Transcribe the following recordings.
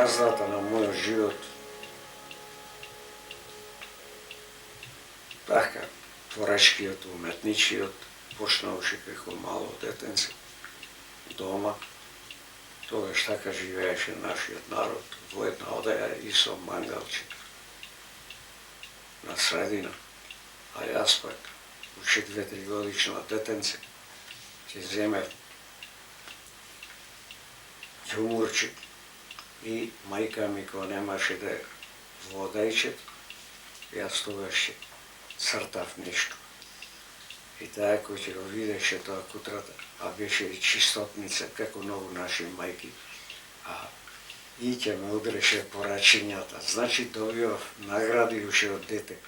газдата на мојот живот. Така, творечкиот, уметничиот, почнавши како мало детенце, дома. Тогаш така живееше нашиот народ во една одеја и со мангалче на средина. А јас пак, уште 2-3 годишно детенце, ќе земев ѓумурче и мајка ми која немаше да во одејчет, јас тогаш ќе цртав нешто. И таа кој ќе го видеше тоа кутрата, а беше и чистотница, како многу наши мајки, и ќе ме удреше по рачињата. Значи добивав награди уште од дете.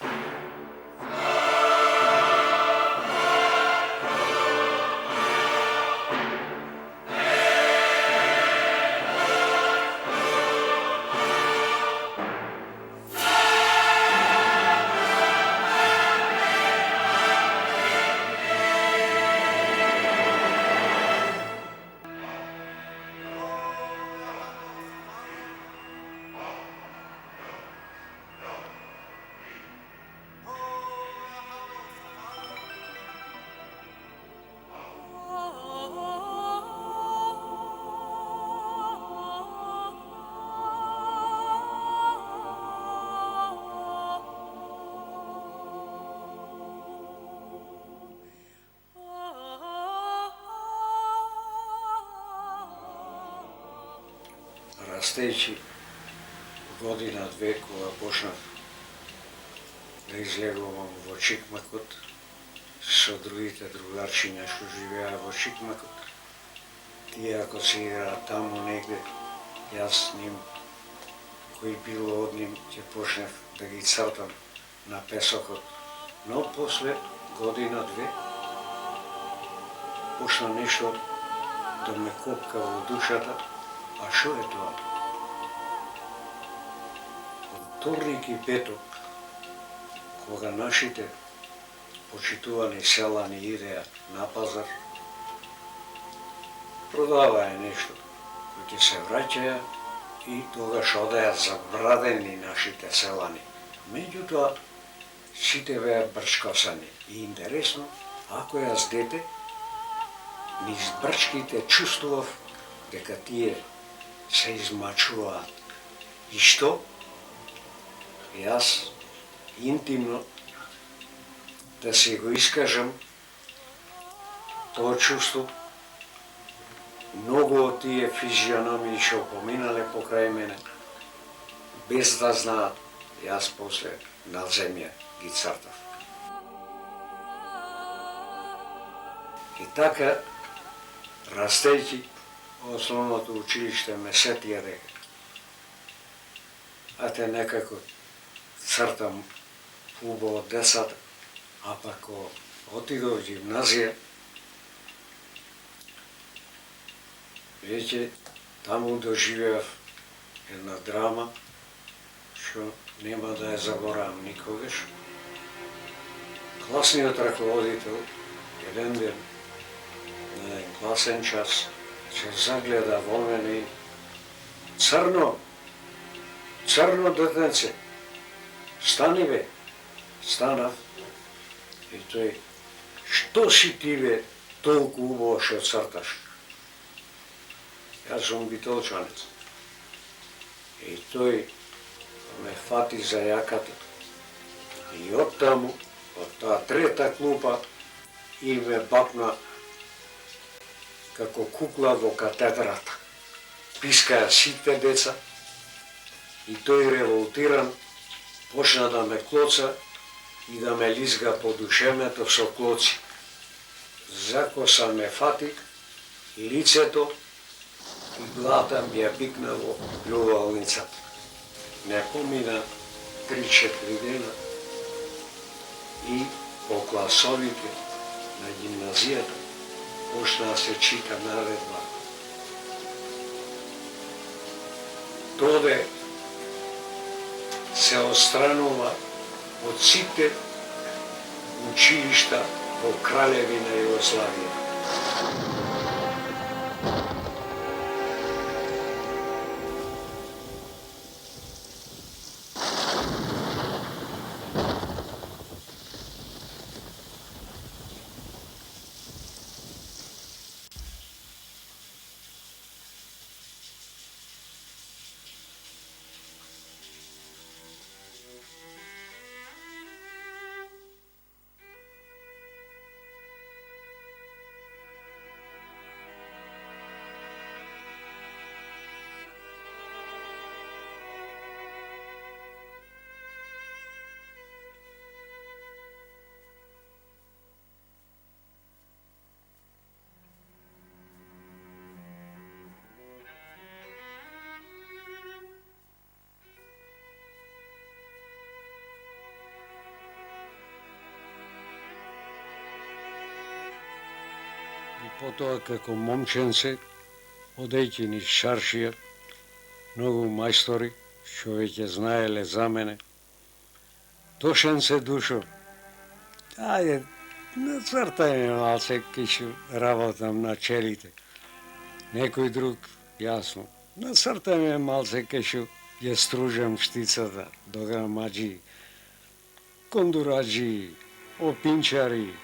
Растејќи година-две, кога почнав да излегувам во Чикмакот со другите другарчиња што живеа во Чикмакот, тие ако се играат таму негде, јас с ним, кој било од ним, ќе почнев да ги цртам на песокот. Но после година-две почна нешто да ме копка во душата. А шо е тоа? Вторник и петок, кога нашите почитувани селани идеа на пазар, продаваја нешто, кој ќе се враќаја и тогаш одеа забрадени нашите селани. Меѓутоа, сите беа брчкосани. И интересно, ако јас дете, низ брчките чувствував дека тие се измачуваат. И што? Јас интимно да се го искажам тоа чувство, многу од тие физиономии што поминале покрај мене, без да знаат, јас после на земја ги цртав. И така, растејќи, основното училиште ме сетија дека некако цртам убаво од децата, а пак отидов в гимназија, веќе таму доживеав една драма, што нема да ја заборавам никогаш. Класниот раководител еден ден на еден класен час се загледа во мене и црно детенце, стани бе. Станав и тој, што си ти бе толку убаво што црташ? Јас сум битолчанец. И тој ме фати за јаката и оттаму, од таа трета клупа, и ме бакна како кукла во катедрата. Пискаја сите деца и тој револтиран почна да ме клоца и да ме лизга по душемето со клоци. Закоса ме фати лицето и главата ми ја пикна во плювалницата. Не помина 3-4 дена и по класовите на гимназијата почна да се чита наредба. Тоде се отстранува од сите училишта во Кралевина Југославија. Потоа како момченце, одејќи низ Шаршија, многу мајстори, што веќе знаеле за мене. Тошенце Душо, ајде, нацртај ме малце, кишу работам на челите. Некој друг, јасно, нацртај ме малце, кишу ја стружам штицата, дограмаджи, кондураджи, опинчари.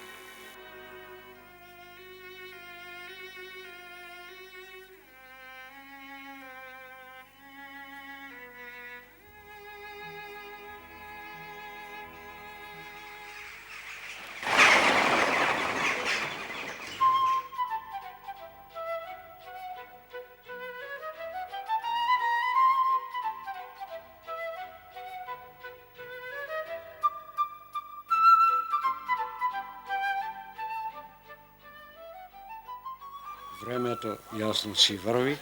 Времето јасно си врви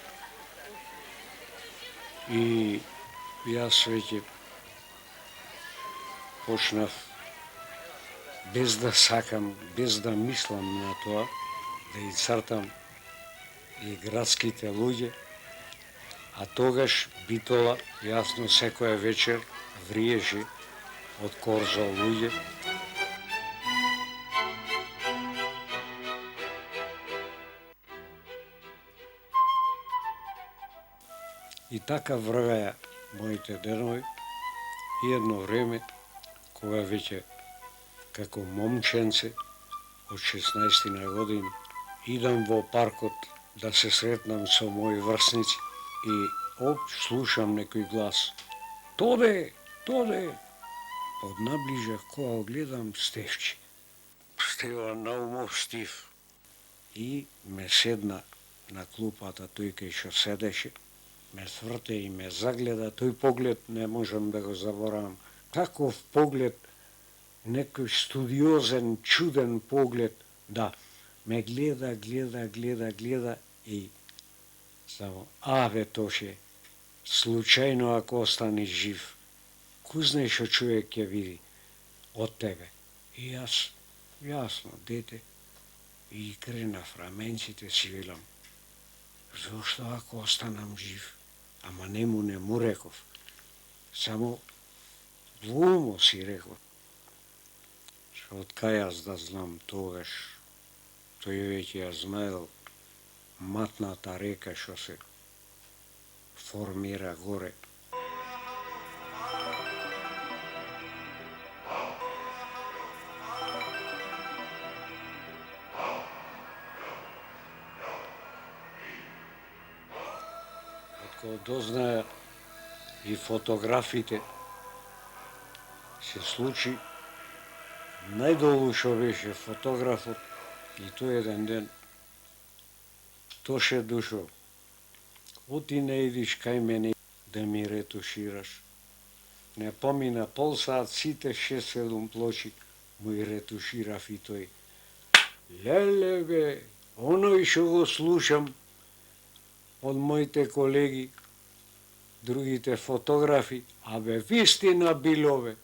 и јас веќе почнав без да сакам, без да мислам на тоа, да ги цртам и градските луѓе, а тогаш Битола јасно секоја вечер вриеше од корзо луѓе. И така врвеа моите денови и едно време, кога веќе како момченце од 16 на години идам во паркот да се сретнам со мои врсници и слушам некој глас. Тоде, Тоде! Од наближа кога гледам Стевчи. Стева наумов Стив. И ме седна на клупата тој кај што седеше, ме сврте и ме загледа, тој поглед не можам да го заборавам. Таков поглед, некој студиозен, чуден поглед, да, ме гледа и само, аве Тоше, случајно ако остани жив, кој знае што човек ќе види од тебе. И јас, јасно, дете, и кренав раменците си велам, зошто ако останам жив? Ама не му реков. Само во умо си реков. Што од кај јас да знам тогаш, тој веќе ја знаел матната река што се формира горе. Кога дознаја и фотографите, се случи најдолу што беше фотографот и тој еден ден. Тоше Душо, оти не идиш кај мене да ми ретушираш. Не помина пол саат, сите 6-7 плочи му и ретуширав и тој. Леле бе, оној што го слушам од моите колеги, другите фотографи, абе вистина билове,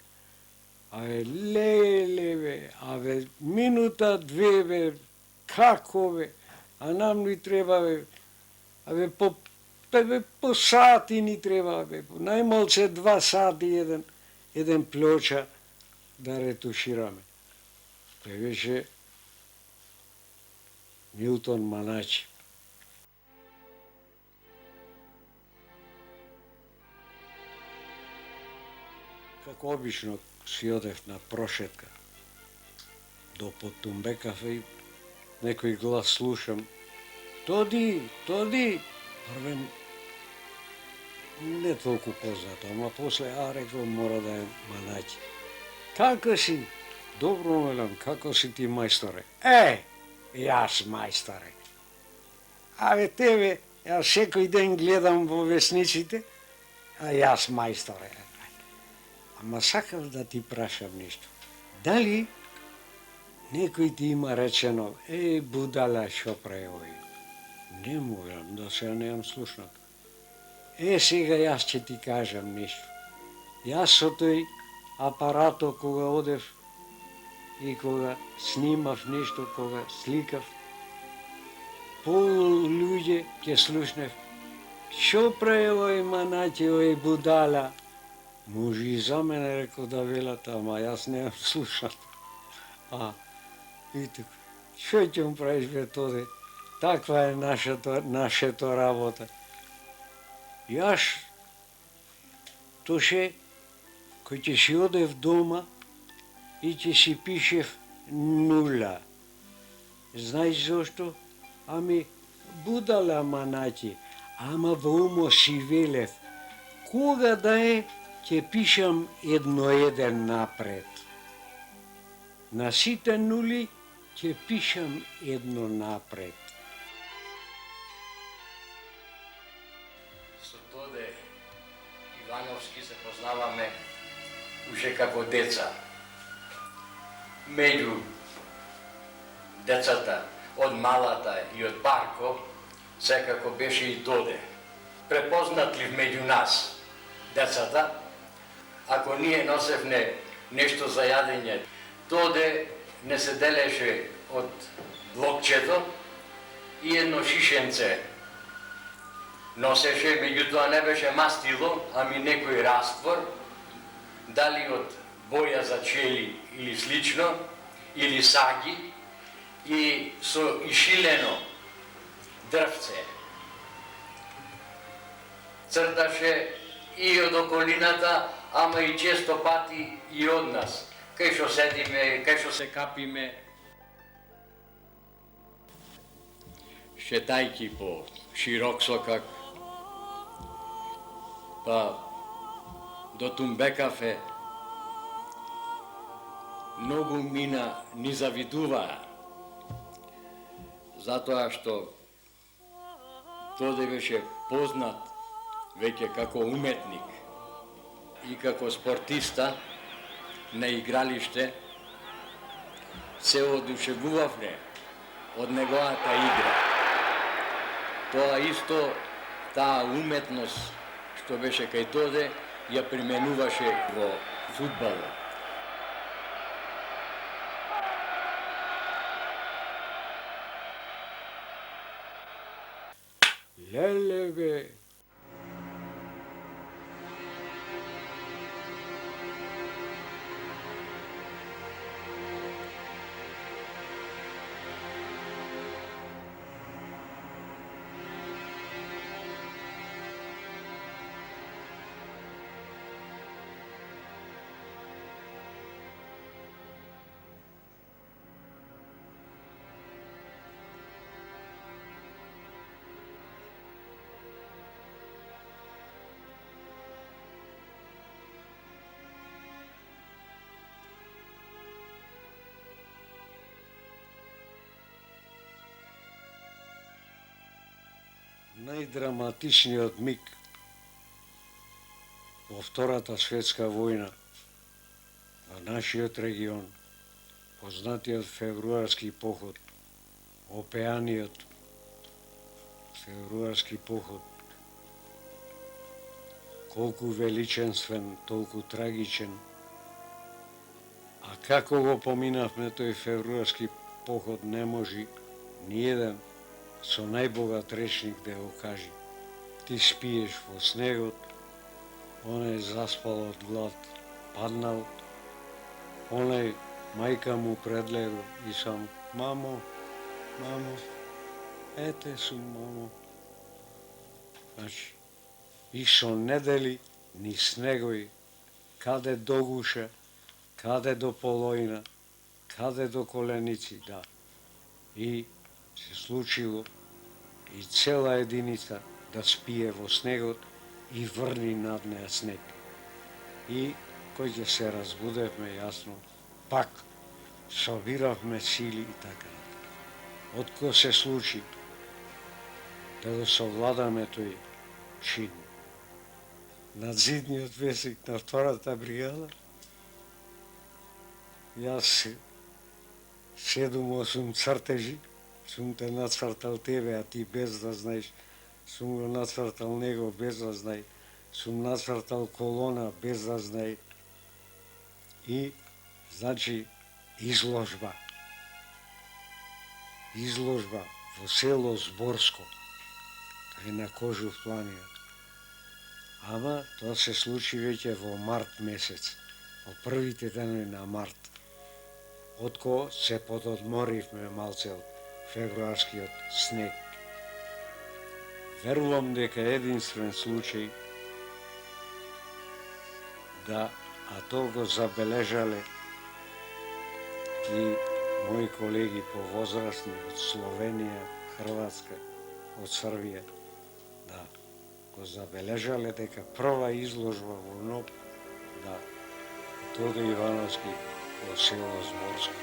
абе леле бе, абе минута, две бе, како бе, а нам ни треба бе, абе по сати ни треба бе, најмалце 2 сати еден плоча да ретушираме. Тој беше Милтон Маначи. Како обично си одев на прошетка до Потумбекафе и некој глас слушам. Тоди! Првен не толку познато, ама после рекол мора да е Маначи. Како си? Добро, велам, како си ти, мајсторе? Јас мајсторе. Абе тебе, јас секој ден гледам во весниците, а јас мајсторе. Ама сакав да ти прашам нешто. Дали некој ти има речено, будала, шо прави овој? Не можам, да се неам слушнат. Сега јас ќе ти кажам нешто. Јас со тој апарато кога одев и кога снимав нешто, кога сликав, луѓе ќе слушнев. Шо прави овој Манати, овој будала? Може и за мене рекол да велат, ама јас не слушам. И тук, шо ќе му правиш бе тоде? Таква е нашето работа. Јас тоше, кој ќе си одев дома и ќе си пишев нула. Знаеш зошто? Ами, будала Манати, ама во умо си велев, кога да е, ќе пишам еден напред. На сите нули ќе пишам едно напред. Со Тоде Ивановски се познаваме уште како деца. Меѓу децата од Малата и од Барко секако беше и Тоде. Препознатлив меѓу нас, децата, ако ние носевне нешто за јадење, Тоде не се делеше од блокчето и едно шишенце носеше, меѓутоа не беше мастило, ами некој раствор, дали од боја за чели или слично, или саги, и со ишилено дрвце. Црташе и од околината, ама и често пати и од нас, кај што седиме, кај што се капиме, шетајки по широк сокак, па до Тумбекафе, многу мина ни завидуваа, затоа што Тоде беше познат веќе како уметник и како спортиста на игралиште. Се одушевувавме од неговата игра. Тоа исто, таа уметност што беше кај Тоде, ја применуваше во фудбалот. Леле бе! Најдраматичниот миг во Втората светска војна во нашиот регион, познатиот февруарски поход, опеаниот февруарски поход, колку величенствен, толку трагичен, а како го поминавме тој февруарски поход не може ниеден со најбогат речник да го кажи. Ти спиеш во снегот, оној заспал од глад, паднал, оној мајка му предлего и само, мамо, мамо, ете сум, мамо. Значи, и со недели, ни снегови, каде до гуша, каде до полоина, каде до коленици, да. И се случило и цела единица да спие во снегот и врни над неа снег. И кој ќе се разбудевме јасно, пак собиравме сили и така. Откако се случи да го совладаме тој чин. Надзидниот весник на втората бригада, јас 7-8 цртежи, сум те нацртал тебе, а ти без да знаеш, сум го нацртал него без да знае, сум нацртал колона без да знае. И, значи, изложба во село Зборско, тај на Кожув планина. Ама тоа се случи веќе во март месец, во првите дани на март, откако се пододморивме малце од февруарскиот снег. Верувам дека е единствен случај да, а тоа го забележале и мои колеги повозрастни од Словенија, Хрватска, од Србија, да го забележале дека прва изложба во НОП, да, Тодо Ивановски во село Зборско.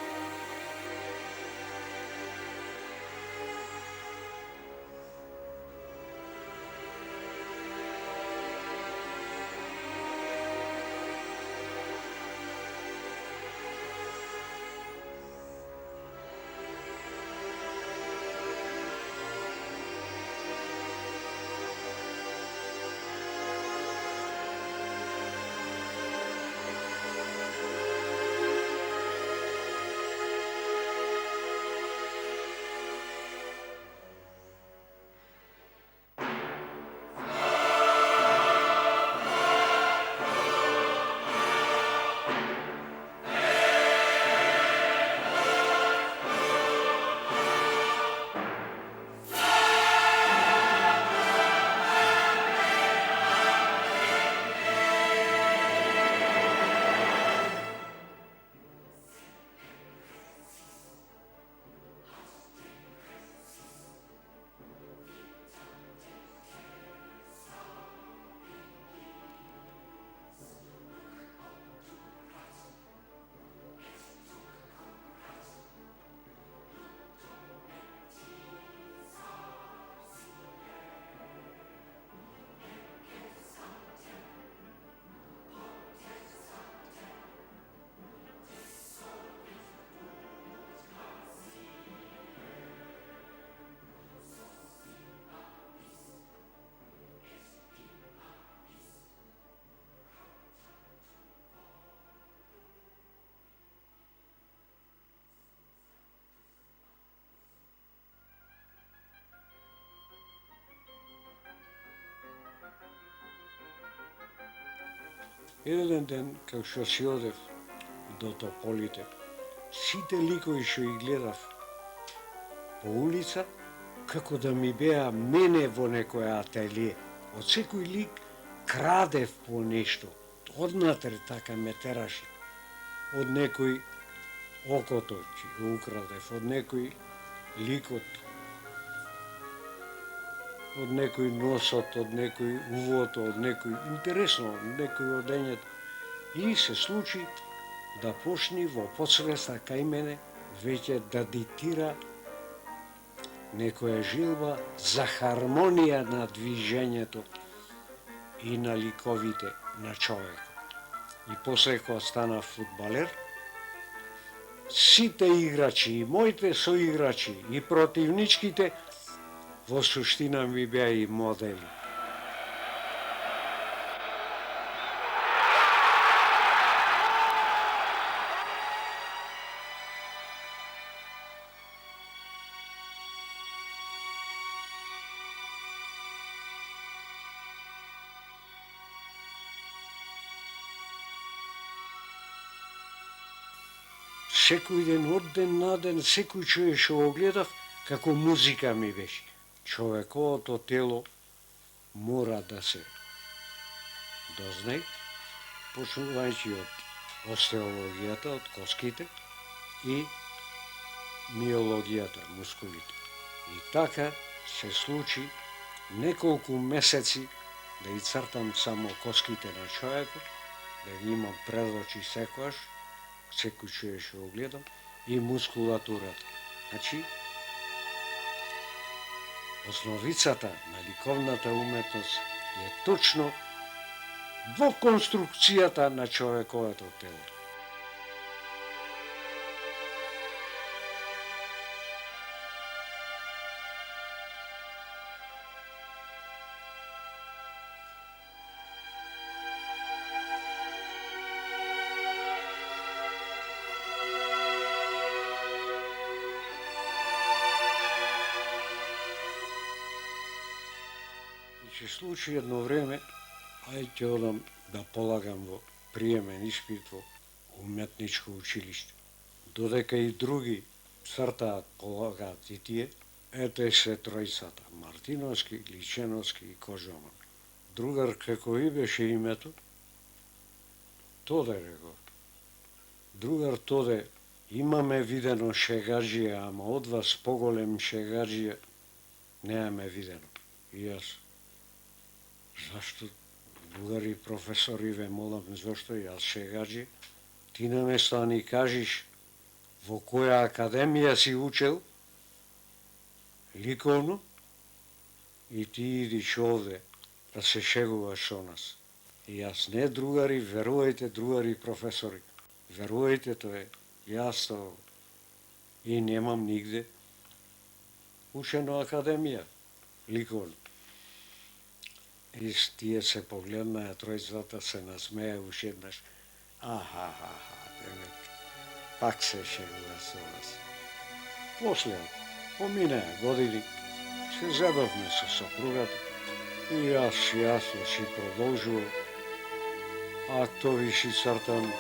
Еден ден, како што си одев до Тополите, сите ликови што ги гледав по улица, како да ми беа мене во некој ателие. Од секој лик крадев по нешто, однатре така ме тераше. Од некој окото ќе го украдев, од некој ликот, од некој носот, од некој увото, од некој интересно, од некој одењето. И се случи да почни во подсвеста кај мене веќе да дитира некоја жилба за хармонија на движењето и на ликовите на човекот. И после кога стана фудбалер, сите играчи, и моите соиграчи, и противничките, во суштина ми беа и модели. Секој ден, од ден на ден, секој човек што го гледав, како музика ми беше. Човековото тело мора да се дознае, почнувајќи од остеологијата, од коските и миологијата, мускулите. И така се случи неколку месеци да ги цртам само коските на човекот, да ги имам пред очи секојаш, секој човек што го гледам, и мускулатурата. Значи, основицата на ликовната уметност е точно во конструкцијата на човековото тело. случи едно време, ќе одам да полагам во приемен испит во уметничко училиште. Додека и други цртаат, полагаат и тие, ете се тројцата, Мартиновски, Личеновски и Кожоман. Другар како и беше името? Тоде реков. Другар Тоде, имаме видено шегаджија, ама од вас поголем шегаджија немаме видено. И јас, зашто, другари професори, ве молам, зашто јас шегаджи? Ти наместо да ни кажиш во која академија си учел, ликовно, и ти идиш овде да се шегуваш со нас. И јас, не другари, верувајте, другари професори, верувајте, тоа јас то и немам нигде учено академија, ликовно. И тие се погледнаа, тројцата се насмеа уште еднаш. Аха, пак се шегува со нас. После, поминаа години, се зедовме со сопругата и јас си продолжувам. А тоа си цртам,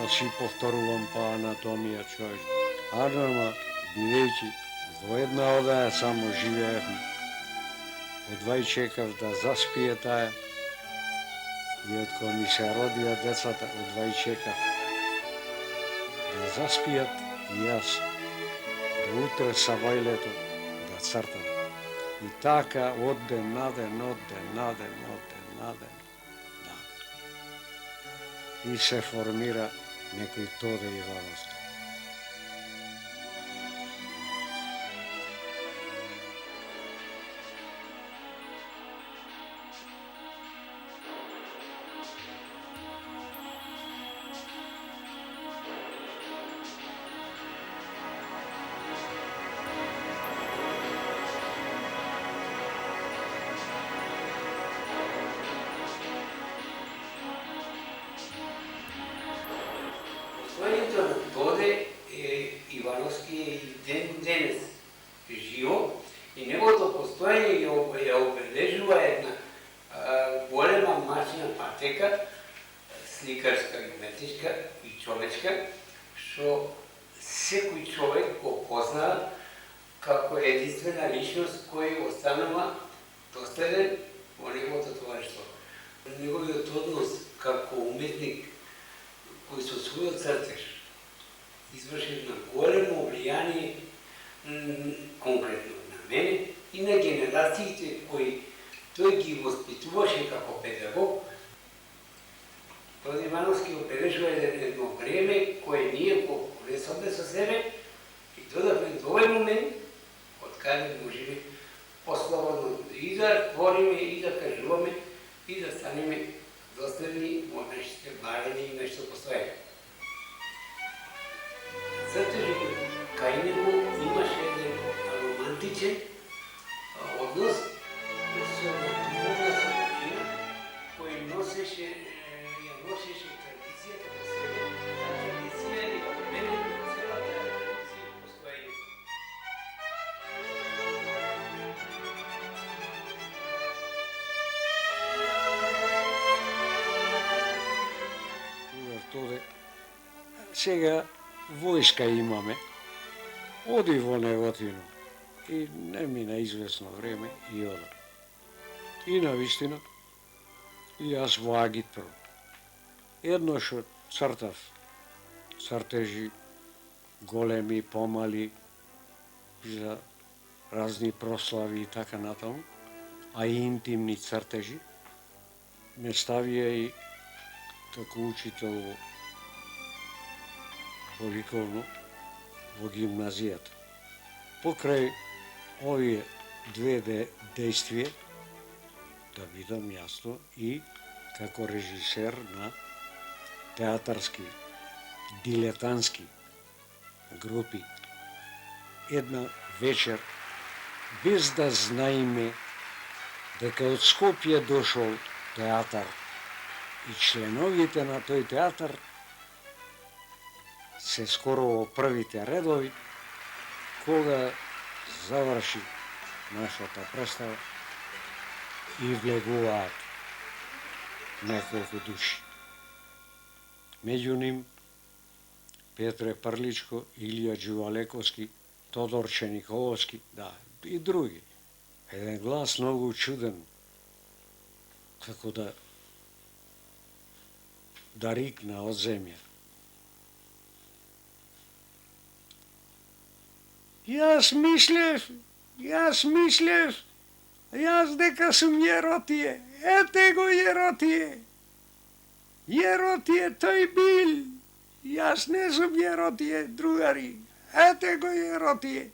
си повторувам по анатомија човек. Арнама, бидејќи во една одеја само живеевме, одвај чекав да заспие таа, и од кога ми се родија децата, одвај чекав да заспијат и јас до утре сабајлето да цртам. И така од ден на ден, да. И се формира некој Тоде Ивановски. Постојањето на Тоде Ивановски е и ден денес живо и неговото постојање ја обележува една голема машина патека, сликарска, уметничка и човечка, што секој човек го познава како единствена личност кој останува доследен во неговото товариштво. Неговиот однос како уметник кој со својот цртеж изврши на големо влијание конкретно на мене и на генерациите кои тој ги воспитуваше како педагог. Тоде Ивановски обележува едно време кое ние го понесовме со себе и додавме до овој момент од каде можеме послободно и да твориме, и да кажуваме, и да станеме доследни во нашите барање и нашето постојање. Цртежот кај него имаше еден романтичен однос со натурна содржина кој ја носеше традицијата во себе, традиција и обменет на целата традиција и постојање. Тоде, сега војска имаме, оди во Неготино и не мина известно време и ода. И навистина, и јас во Агитпро. Едно што цртав, цртежи големи, помали, за разни прослави и така натаму, а и интимни цртежи, ме ставија и како учител во ликовно во гимназијата. Покрај овие две действија да бидам јасно и како режисер на театарски, дилетантски групи. Една вечер, без да знаеме дека од Скопје дошол театар и членовите на тој театар се скоро во првите редови, кога заврши нашата представа, и влегуваат неколку души. Меѓу ним Петре Прличко, Илија Џувалековски, Тодорче Николовски, да, и други. Еден глас многу чуден, како да рикна од земја. Јас мислев дека сум Јеротие, ете го Јеротие. Јеротие тој бил, јас не сум Јеротие, другари, ете го Јеротие.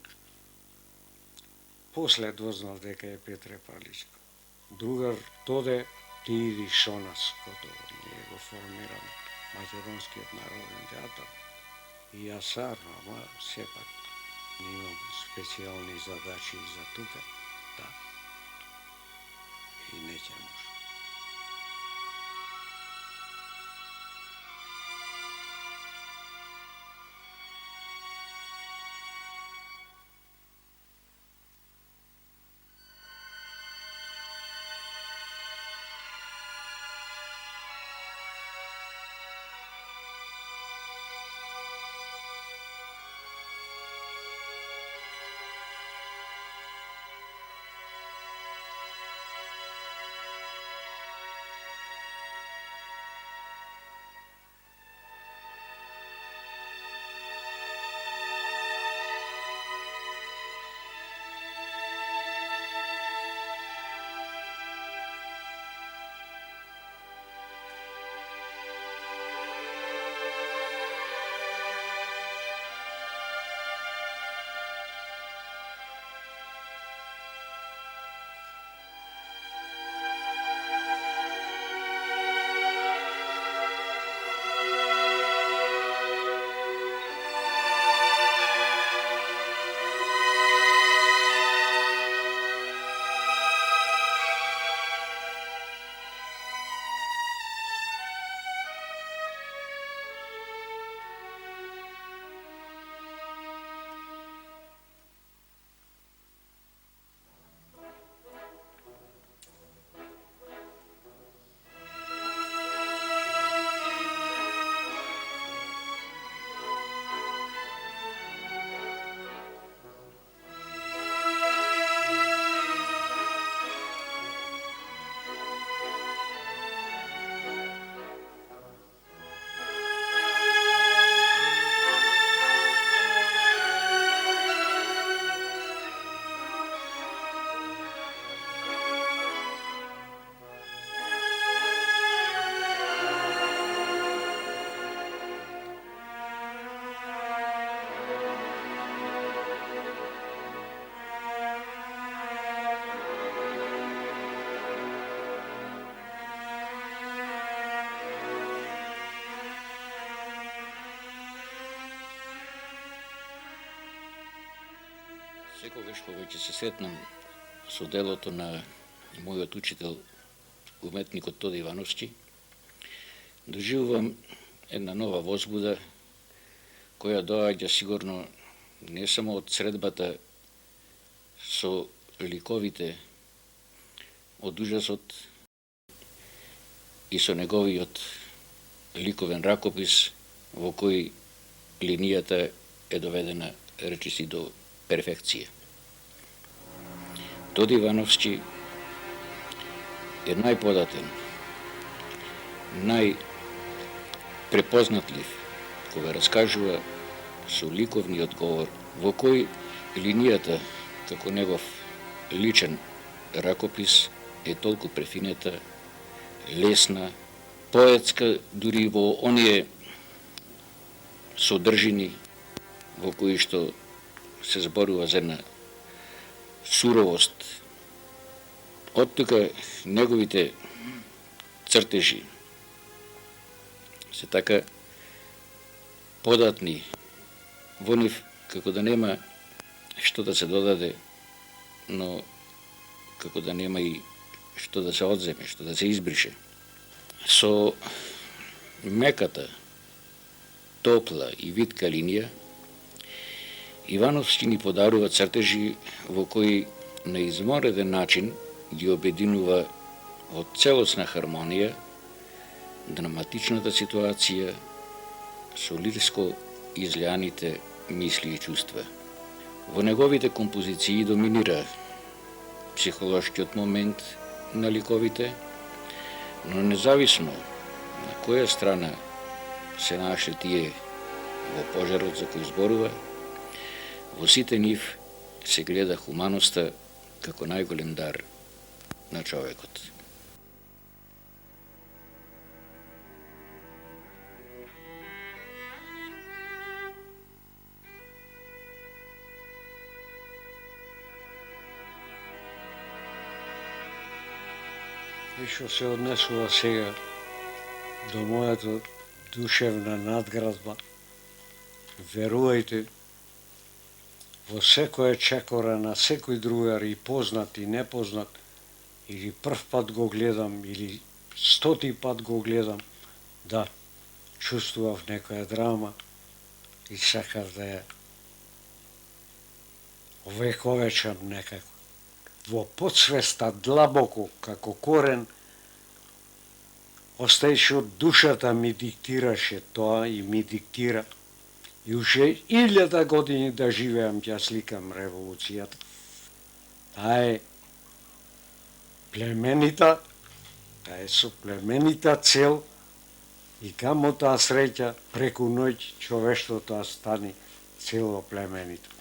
После дознав дека е Петре Прличко. Другар, доде, ти иди со нас, готово, ние го формираме Македонскиот народен театар. И јас сарно, ама сепак имам специјални задачи за тука, да. И не ќе може. Секогаш кога ќе се сретнам со делото на мојот учител, уметникот Тоде Ивановски, доживувам една нова возбуда, која доаѓа сигурно не само од средбата со ликовите од ужасот и со неговиот ликовен ракопис во кој линијата е доведена речиси до перфекција. Тоде Ивановски е најподатен, најпрепознатлив кога раскажува со ликовниот говор, во кој линијата како негов личен ракопис е толку префинета, лесна, поетска, дури во оние содржини во кои што се зборува за една суровост. Од тука неговите цртежи се така податни во нив, како да нема што да се додаде, но како да нема и што да се одземе, што да се избрише. Со меката, топла и витка линија, Ивановски ни подарува цртежи во кои на измореден начин ги обединува во целосна хармонија драматичната ситуација со лирско излеаните мисли и чувства. Во неговите композиции доминира психолошкиот момент на ликовите, но независно на која страна се нашли тие во пожарот за кој зборува, во сите нив се гледа хуманоста како најголем дар на човекот. И што се однесува сега до мојата душевна надградба, верувајте, во секоја чекора на секој другар, и познат и непознат, или прв пат го гледам, или 100 пат го гледам, да, чувствував некоја драма и сакав да ја овековечам некако. Во подсвеста длабоко, како корен, остаеше од душата ми диктираше тоа и ми диктира. И уште 1000 години да живеам, ќе сликам револуцијата. Таа е племенита, таа е со племенита цел, и камо таа среќа преку ноќ човештвото стане цело племенито.